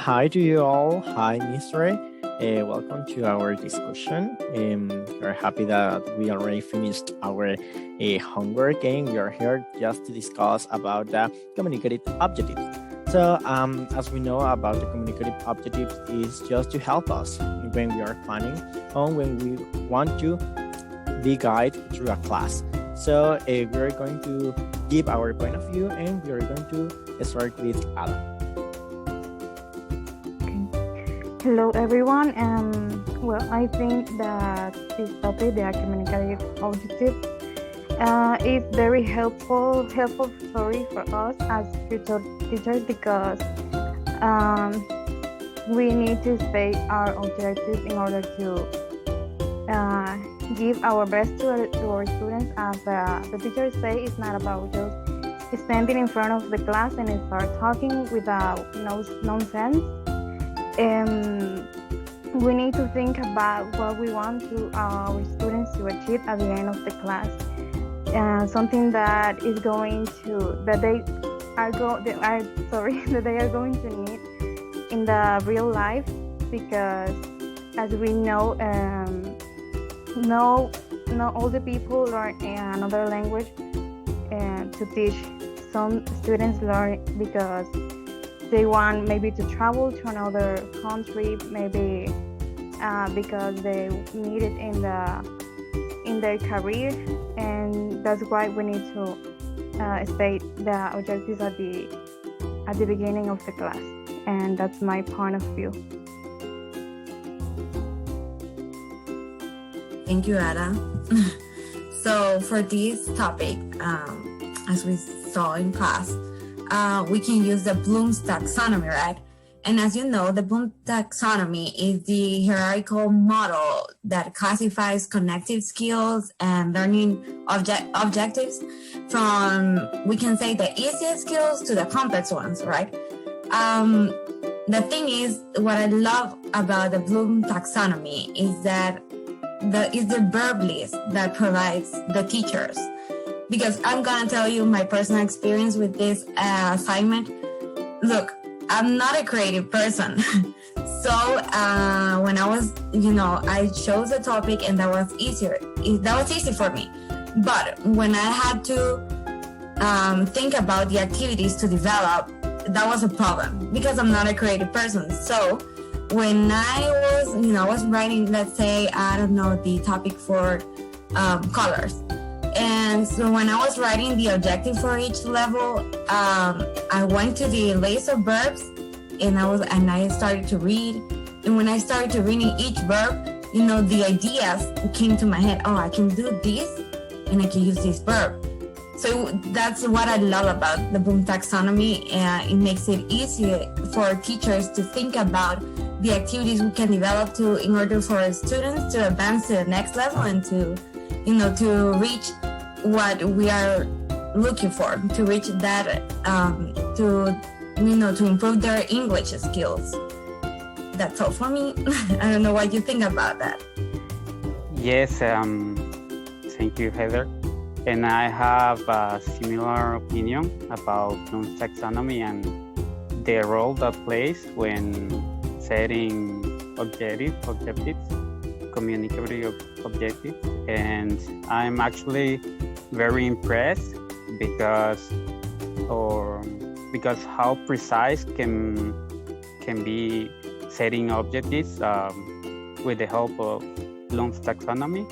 Hi to you all. Hi, Mr. Welcome to our discussion. We're happy that we already finished our homework and we are here just to discuss about the communicative objectives. So, as we know about the communicative objectives is just to help us when we are planning or when we want to be guided through a class. So, we're going to give our point of view and we're going to start with Alan. Hello everyone. Well, I think that this topic, the communicative objective, is very helpful for us as future teachers because we need to state our objectives in order to give our best to our students. As the teachers say, it's not about just standing in front of the class and start talking without nonsense. We need to think about what we want to our students to achieve at the end of the class. Something that is going to that they are going to need in the real life, because as we know, not all the people learn another language to teach. Some students learn because they want maybe to travel to another country, maybe because they need it in their career, and that's why we need to state the objectives at the beginning of the class, and that's my point of view. Thank you, Ada. So for this topic, as we saw in class, we can use the Bloom's taxonomy, right? And as you know, the Bloom taxonomy is the hierarchical model that classifies connective skills and learning objectives from, we can say, the easiest skills to the complex ones, right? The thing is, what I love about the Bloom taxonomy is that the verb list that provides the teachers. Because I'm gonna tell you my personal experience with this assignment. Look, I'm not a creative person. So when I was, I chose a topic and that was easy for me. But when I had to think about the activities to develop, that was a problem because I'm not a creative person. So when I was writing, let's say, I don't know, the topic for colors. And so when I was writing the objective for each level, I went to the list of verbs and I started to read. And when I started to reading each verb, the ideas came to my head. Oh, I can do this and I can use this verb. So that's what I love about the Bloom taxonomy. It makes it easier for teachers to think about the activities we can develop in order for students to advance to the next level and to reach what we are looking for, to reach that, to improve their English skills. That's all for me. I don't know what you think about that. Yes, thank you, Heather. And I have a similar opinion about Bloom's taxonomy and the role that plays when setting objectives, communicative objectives. And I'm actually very impressed because how precise can be setting objectives with the help of Bloom's taxonomy.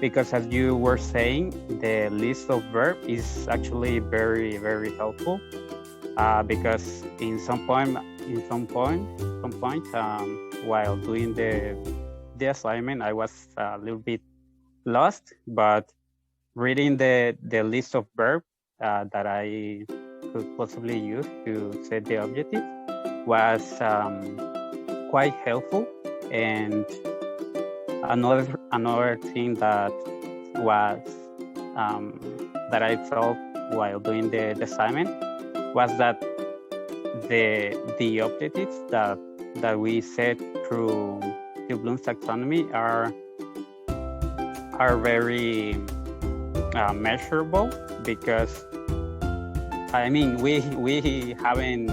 Because as you were saying, the list of verbs is actually very, very helpful. Because in some point, while doing the assignment, I was a little bit lost, but reading the list of verbs that I could possibly use to set the objective was quite helpful. And another thing that was that I felt while doing the assignment was that the objectives that we set through the Bloom's taxonomy are very measurable, because we haven't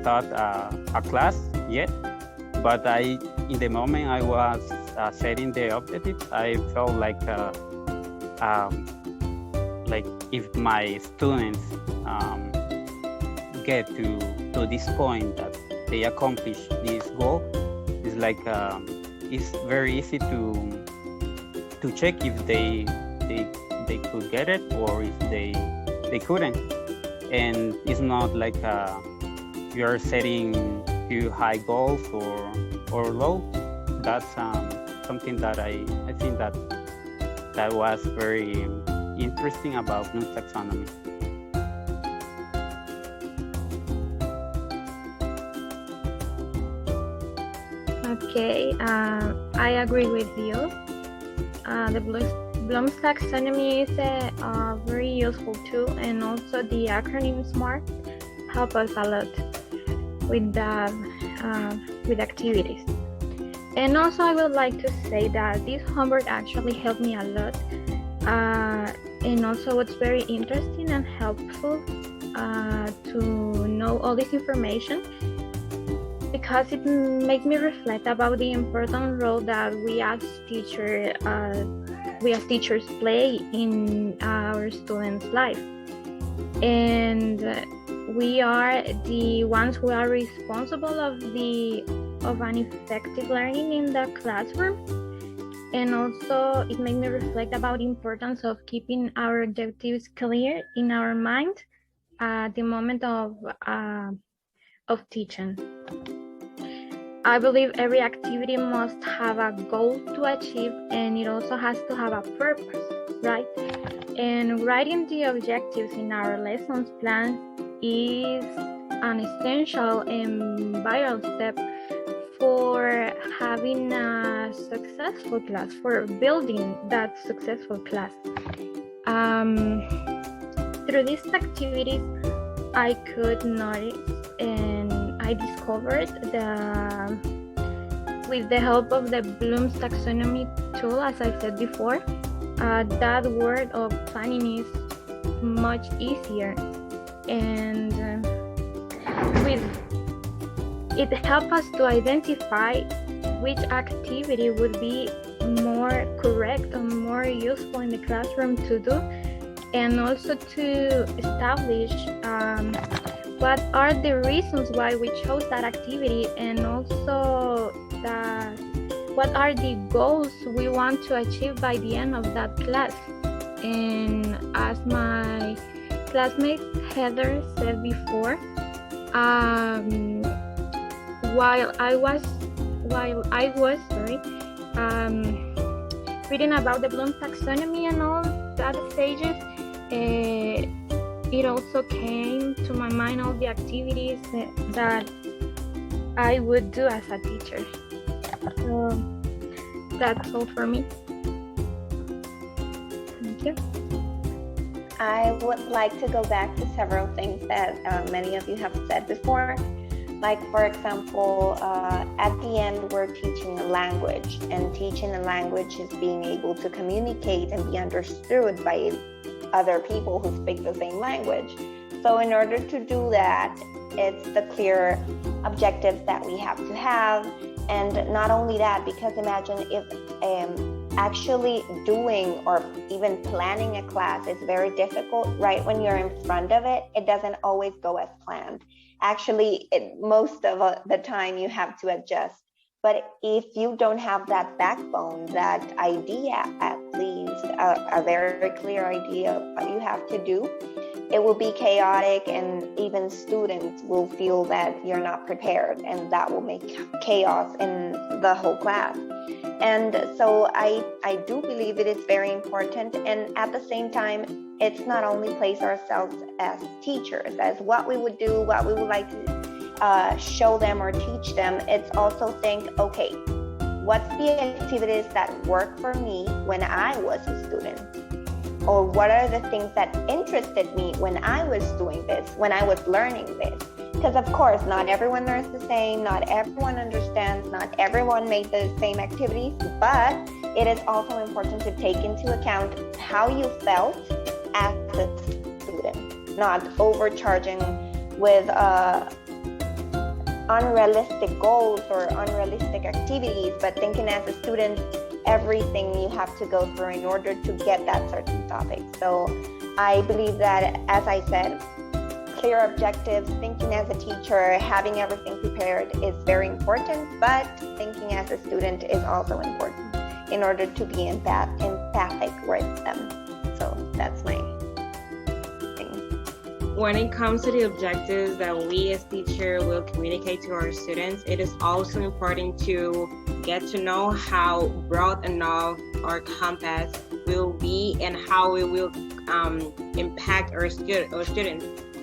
thought a class yet, but in the moment I was setting the objectives, I felt like if my students get to this point that they accomplish this goal, it's like it's very easy to check if they could get it or if they couldn't. And it's not like you're setting too high goals or low. That's something that I think that was very interesting about Bloom's taxonomy. Okay, I agree with you. The Bloom's taxonomy is a very useful tool, and also the acronym SMART help us a lot with that with activities. And also, I would like to say that this homework actually helped me a lot. And also, it's very interesting and helpful to know all this information, because it makes me reflect about the important role that we as teachers play in our students' life. And we are the ones who are responsible of an effective learning in the classroom. And also it made me reflect about the importance of keeping our objectives clear in our mind at the moment of teaching. I believe every activity must have a goal to achieve, and it also has to have a purpose, right? And writing the objectives in our lessons plan is an essential and vital step for having a successful class, for building that successful class. Through these activities, I could notice and I discovered with the help of the Bloom's taxonomy tool, as I said before, that word of planning is much easier, and it helps us to identify which activity would be more correct and more useful in the classroom to do, and also to establish what are the reasons why we chose that activity, and also what are the goals we want to achieve by the end of that class. And as my classmate Heather said before, while I was reading about the Bloom's taxonomy and all that stages, it also came to my mind all the activities that I would do as a teacher. So that's all for me. Thank you. I would like to go back to several things that many of you have said before. Like, for example, at the end, we're teaching a language, and teaching a language is being able to communicate and be understood by other people who speak the same language. So in order to do that, it's the clear objectives that we have to have. And not only that, because imagine if actually doing or even planning a class is very difficult. Right when you're in front of it, it doesn't always go as planned. Actually, most of the time you have to adjust. But if you don't have that backbone, that idea, at least a very clear idea of what you have to do, it will be chaotic, and even students will feel that you're not prepared, and that will make chaos in the whole class. And so I do believe it is very important, and at the same time, it's not only place ourselves as teachers, as what we would do, what we would like to show them or teach them. It's also think, okay, what's the activities that work for me when I was a student? Or what are the things that interested me when I was doing this, when I was learning this? Because of course, not everyone learns the same, not everyone understands, not everyone made the same activities, but it is also important to take into account how you felt as a student, not overcharging with unrealistic goals or unrealistic activities, but thinking as a student, everything you have to go through in order to get that certain topic. So I believe that, as I said, clear objectives, thinking as a teacher, having everything prepared is very important, but thinking as a student is also important in order to be empathic with them. So that's my thing. When it comes to the objectives that we as teacher will communicate to our students, it is also important to get to know how broad enough our compass will be and how it will impact our students.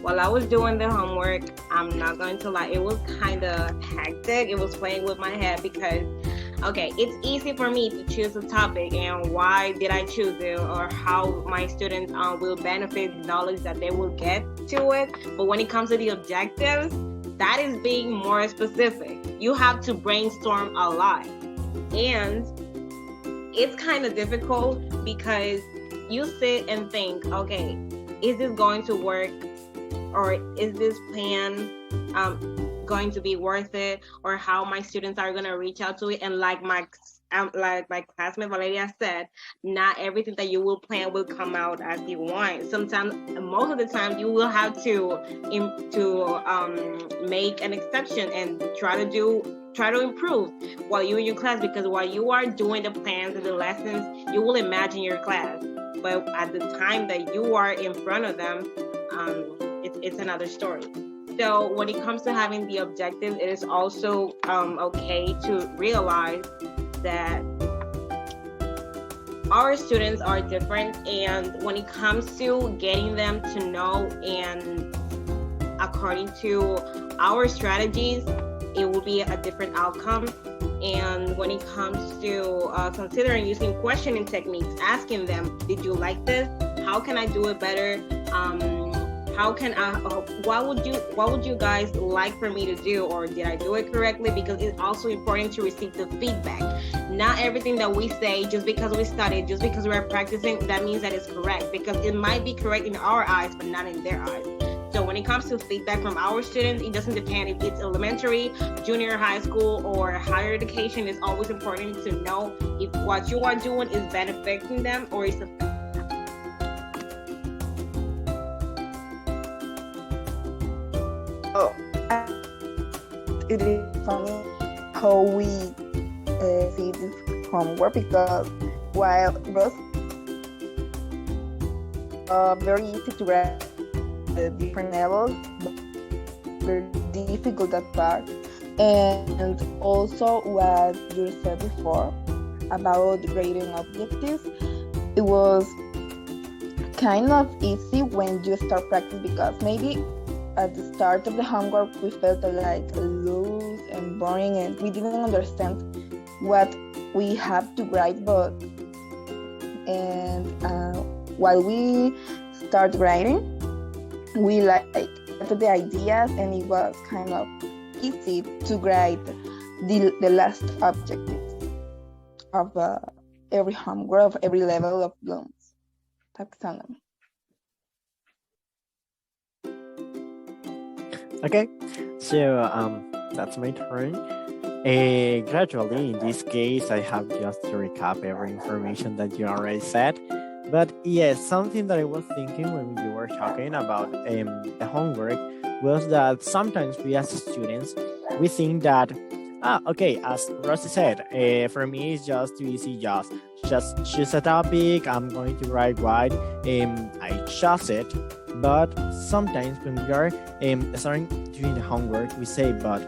While I was doing the homework, I'm not going to lie, it was kind of hectic. It was playing with my head because, okay, it's easy for me to choose a topic and why did I choose it or how my students will benefit the knowledge that they will get to it. But when it comes to the objectives, that is being more specific. You have to brainstorm a lot. And it's kind of difficult because you sit and think, okay, is this going to work? Or is this plan going to be worth it? Or how my students are going to reach out to it? And like my classmate Valeria said, not everything that you will plan will come out as you want. Sometimes, most of the time, you will have to make an exception and try to improve while you're in your class, because while you are doing the plans and the lessons, you will imagine your class. But at the time that you are in front of them, it's another story. So when it comes to having the objective, it is also okay to realize that our students are different, and when it comes to getting them to know and according to our strategies, it will be a different outcome. And when it comes to considering using questioning techniques, asking them, did you like this? How can I do it better? What would you guys like for me to do, or did I do it correctly? Because it's also important to receive the feedback. Not everything that we say, just because we studied, just because we're practicing, that means that it's correct, because it might be correct in our eyes, but not in their eyes. So when it comes to feedback from our students, it doesn't depend if it's elementary, junior high school, or higher education. It's always important to know if what you are doing is benefiting them or is affecting them. It is funny how we see this homework, because while it was very easy to grasp the different levels, but very difficult that part. And also what you said before about grading objectives, it was kind of easy when you start practice, because maybe at the start of the homework we felt like loose and boring and we didn't understand what we have to write, but while we start writing, we like the ideas, and it was kind of easy to write the last objectives of every homework, of every level of Bloom's taxonomy. Okay, so that's my turn. Gradually, in this case, I have just to recap every information that you already said. But yes, something that I was thinking when you were talking about the homework was that sometimes we as students, we think that, okay, as Rosie said, for me it's just too easy, just choose a topic, I'm going to write what I chose it. But sometimes when we are starting doing the homework, we say, but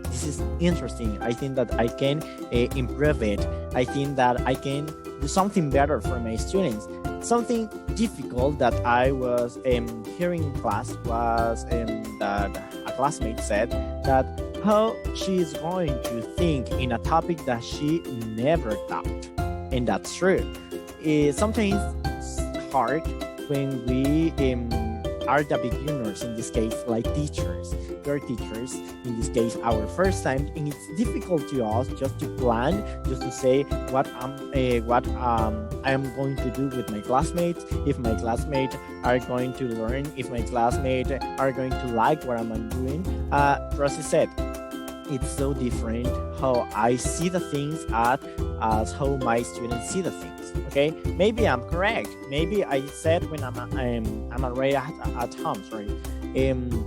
this is interesting. I think that I can improve it. I think that I can do something better for my students. Something difficult that I was hearing in class was that a classmate said that how she is going to think in a topic that she never thought. And that's true. Sometimes it's hard when we are the beginners, in this case, like teachers. Your teachers, in this case, our first time, and it's difficult to us just to plan, just to say what I am going to do with my classmates, if my classmates are going to learn, if my classmates are going to like what I'm doing. Rosie said, it's so different how I see the things as how my students see the things. Okay, maybe I'm correct. Maybe I said when I'm already at home. Sorry.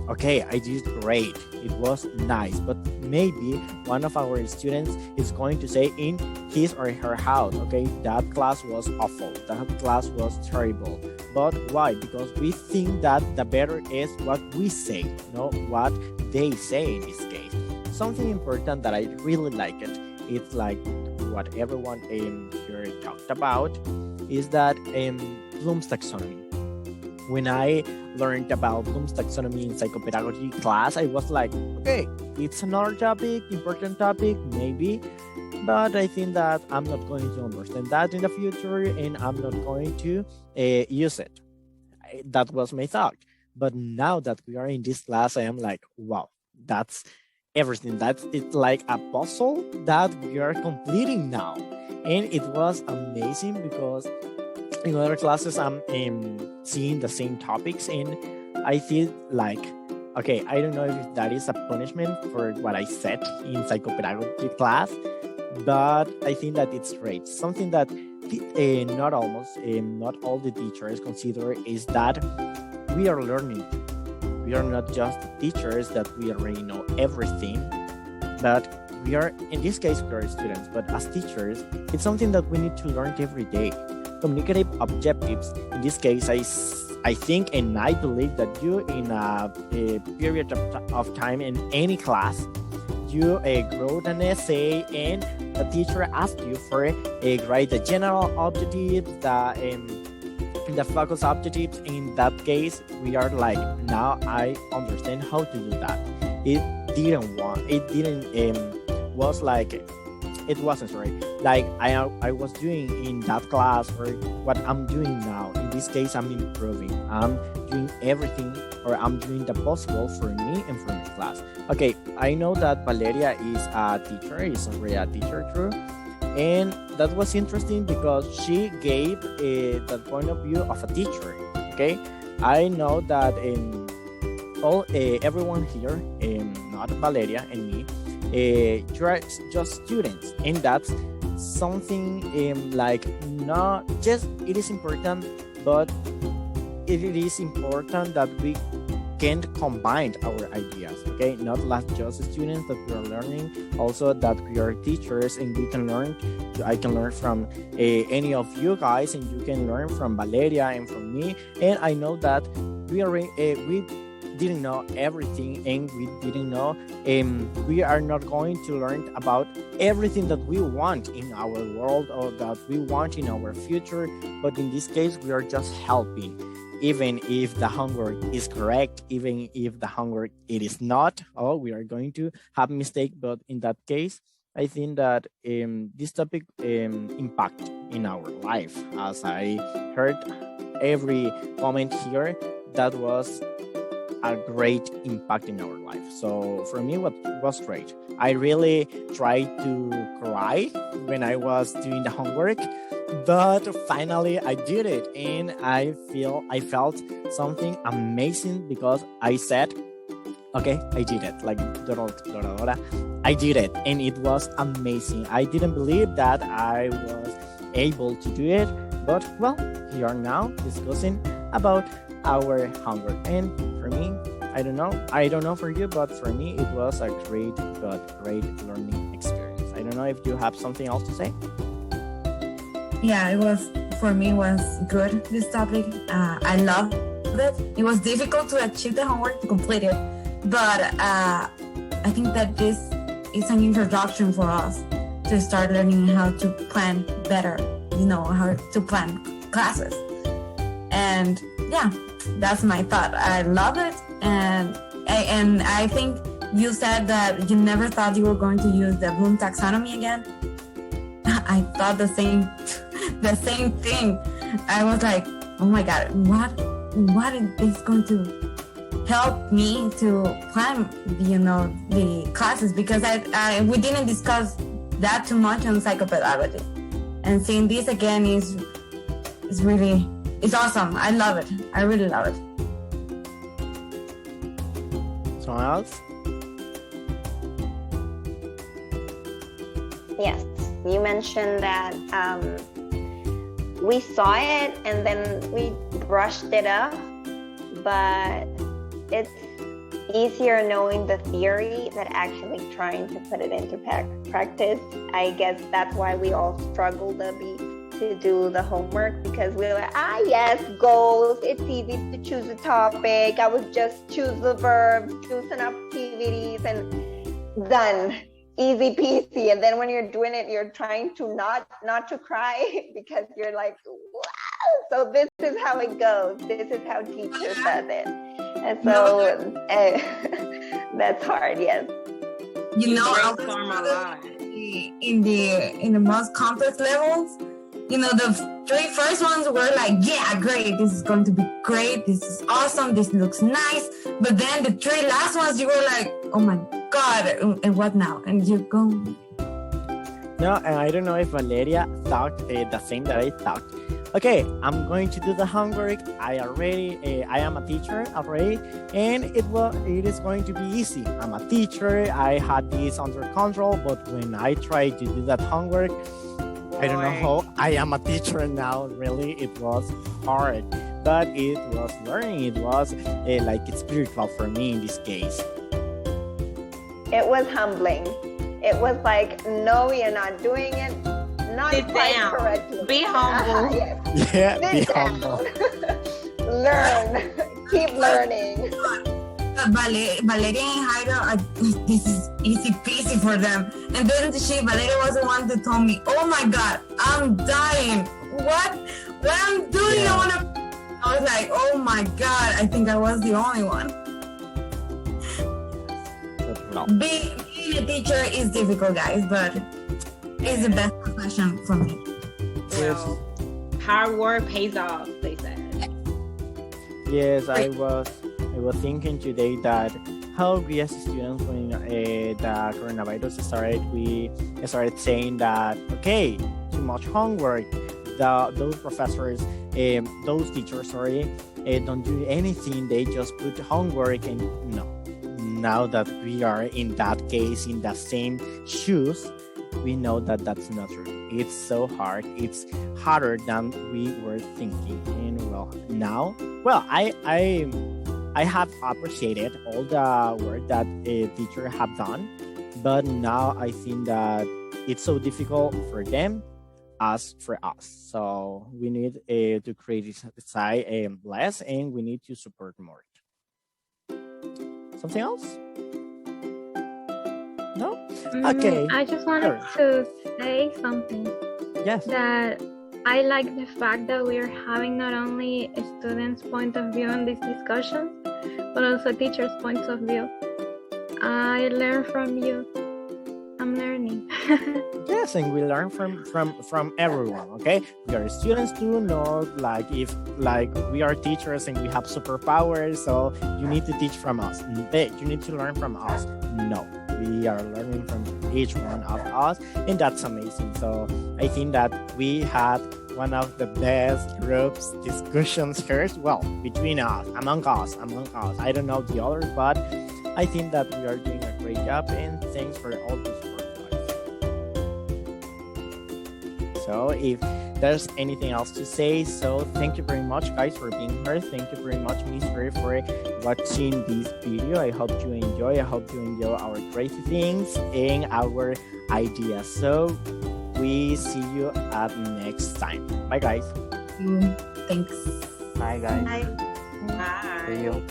Okay, I did great. It was nice, but maybe one of our students is going to say in his or her house, okay, that class was awful. That class was terrible. But why? Because we think that the better is what we say, not what they say in this case. Something important that I really like it's like what everyone here talked about, is that Bloom's taxonomy. When I learned about Bloom's taxonomy in psychopedagogy class, I was like, okay, it's another topic, important topic, maybe, but I think that I'm not going to understand that in the future, and I'm not going to use it. That was my thought. But now that we are in this class, I am like, wow, that's everything. It's like a puzzle that we are completing now. And it was amazing because in other classes I'm seeing the same topics, and I feel like, okay, I don't know if that is a punishment for what I said in psychopedagogy class, but I think that it's great. Something that not all the teachers consider is that we are learning. We are not just teachers that we already know everything, but we are, in this case, we are students, but as teachers, it's something that we need to learn every day. Communicative objectives, in this case, I think and I believe that you, in a period of time in any class, you wrote an essay and the teacher asked you for write the general objectives, the focus objectives. In that case, we are like, now I understand how to do that. It wasn't sorry, like I was doing in that class, or what I'm doing now. In this case, I'm improving. I'm doing everything, or I'm doing the possible for me and for my class. Okay, I know that Valeria is already a teacher, true. And that was interesting because she gave the point of view of a teacher. Okay, I know that everyone here, not Valeria and me, you're just students, and that's something like not just it is important, but it is important that we can combine our ideas. Okay, not like just students that we are learning, also that we are teachers, and we can learn. I can learn from any of you guys, and you can learn from Valeria and from me. And I know that we didn't know everything, and we didn't know we are not going to learn about everything that we want in our world or that we want in our future, but in this case we are just helping, even if the homework is correct, even if the homework it is not. We are going to have mistake, but in that case I think that this topic impact in our life. As I heard every comment here, that was a great impact in our life. So for me, what was great, I really tried to cry when I was doing the homework, but finally I did it, and I felt something amazing because I said, okay, I did it, like I did it, and it was amazing. I didn't believe that I was able to do it, but well, we are now discussing about our homework. And for me, I don't know for you, but for me it was a great learning experience. I don't know if you have something else to say. Yeah, for me it was good, this topic. I loved it. It was difficult to achieve the homework, to complete it, but I think that this is an introduction for us to start learning how to plan better, how to plan classes. And yeah, that's my thought. I love it, and I think you said that you never thought you were going to use the Bloom taxonomy again. I thought the same thing. I was like, oh my God, what is this going to help me to plan, the classes? Because we didn't discuss that too much on psychopedagogy, and seeing this again is really. It's awesome. I love it. I really love it. Someone else? Yes, you mentioned that we saw it and then we brushed it up, but it's easier knowing the theory than actually trying to put it into practice. I guess that's why we all struggled a bit to do the homework, because we were like, yes, goals, it's easy to choose a topic. I would just choose the verbs, choose some activities, and done. Easy peasy. And then when you're doing it, you're trying to not to cry because you're like, wow. So this is how it goes. This is how teacher says it. And so that's hard, yes. You know, brainstorm a lot. in the most complex levels, you know, the 3 first ones were like, yeah, great, this is going to be great, this is awesome, this looks nice. But then the 3 last ones, you were like, oh my God, and what now? And you go. No, and I don't know if Valeria thought the same that I thought. Okay, I'm going to do the homework. I am a teacher already, and it is going to be easy. I'm a teacher. I had this under control, but when I tried to do that homework, I don't know how I am a teacher now. Really, it was hard, but it was learning. It was like spiritual for me in this case. It was humbling. It was like, no, you're not doing it. Not Sit quite down. correctly. Be humble. Yes. Yeah, be Sit down. humble. Learn. Keep learning. Valeria and Jairo, this is easy peasy for them. And then Valeria was the one that told me, oh my God, I'm dying. What I'm doing, Yeah. I was like, oh my God, I think I was the only one. But no. Being a teacher is difficult, guys, but it's the best profession for me. Well, hard work pays off, they said. Yes, I was thinking today that how we as students, when the coronavirus started, we started saying that, okay, too much homework. Those professors, those teachers, don't do anything. They just put homework, and no. Now that we are in that case, in the same shoes, we know that that's not true. It's so hard. It's harder than we were thinking. And now, I have appreciated all the work that a teacher have done, but now I think that it's so difficult for them as for us. So we need to criticize less, and we need to support more. Something else? No? Okay. I just wanted to say something. Yes. That I like the fact that we are having not only a student's point of view in these discussions, but also teachers' points of view. I learn from you. I'm learning. Yes, and we learn from everyone. Okay, we are students too. Not like if we are teachers and we have superpowers, so you need to teach from us. You need to learn from us. No, we are learning from each one of us, and that's amazing. So I think that we had one of the best groups discussions here. Well, between us, among us. I don't know the others, but I think that we are doing a great job, and thanks for all the support. So if there's anything else to say, so thank you very much, guys, for being here. Thank you very much, Miss Ray, for watching this video. I hope you enjoy. I hope you enjoy our great things and our ideas. So we see you at next time. Bye, guys. Thanks. Bye, guys. Bye. See you.